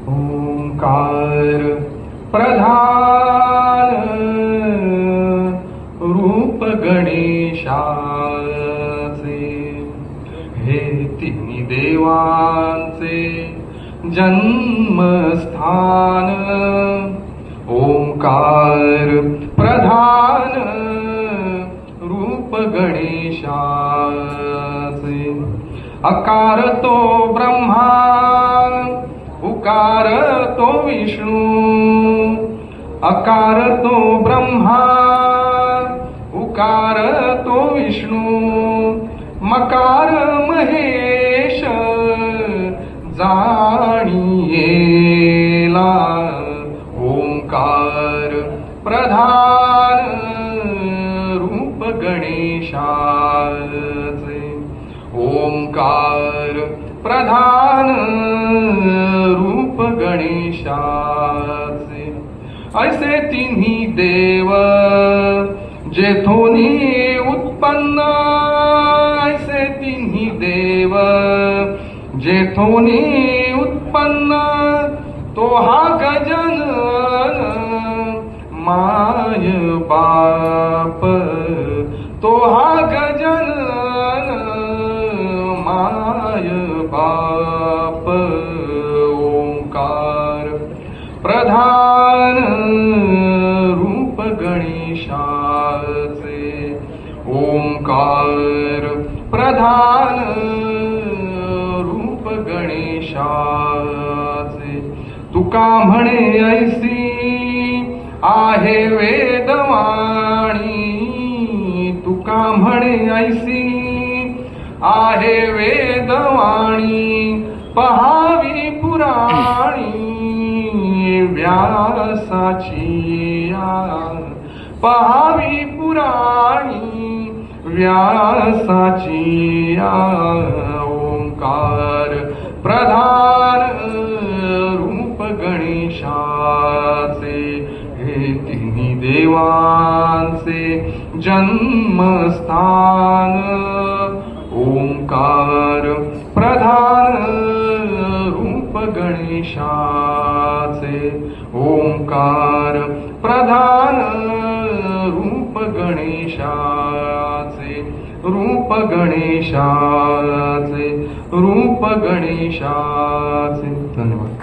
ओंकार प्रधान रूप गणेशाचे, हे तिन्ही देवांचे जन्मस्थान. ओंकार प्रधान रूप गणेशाचे, अकार तो ब्रह्मा उकार तो विष्णू, अकार तो ब्रह्मा उकार तो विष्णू, मकार महेश जाणियेला. ओंकार प्रधान रूप गणेशाचे, ओंकार प्रधान रूप गणेशाचे. ऐसे तिन्ही देव जेथोनी उत्पन्न, ऐसे तिन्ही देव जेथोनी उत्पन्न, तो हा गजानन माय बाप, तो हा गजानन माय बाप. ओंकार प्रधान रूप गणेशाचे, ओंकार प्रधान रूप गणेशाचे. तुका म्हणे ऐसी आहे वेदवाणी, तुका म्हणे ऐसी आहे वेदवाणी, पहावी पुराणी व्यासाची, पहावी पुराणी व्यासाची. ओंकार प्रधान रूप गणेशाचे, हे तिन्ही देवांचे जन्मस्थान. ओंकार प्रधान रूप गणेशाचे, ओंकार प्रधान रूप गणेशाचे, रूप गणेशाचे, रूप गणेशाचे. धन्यवाद.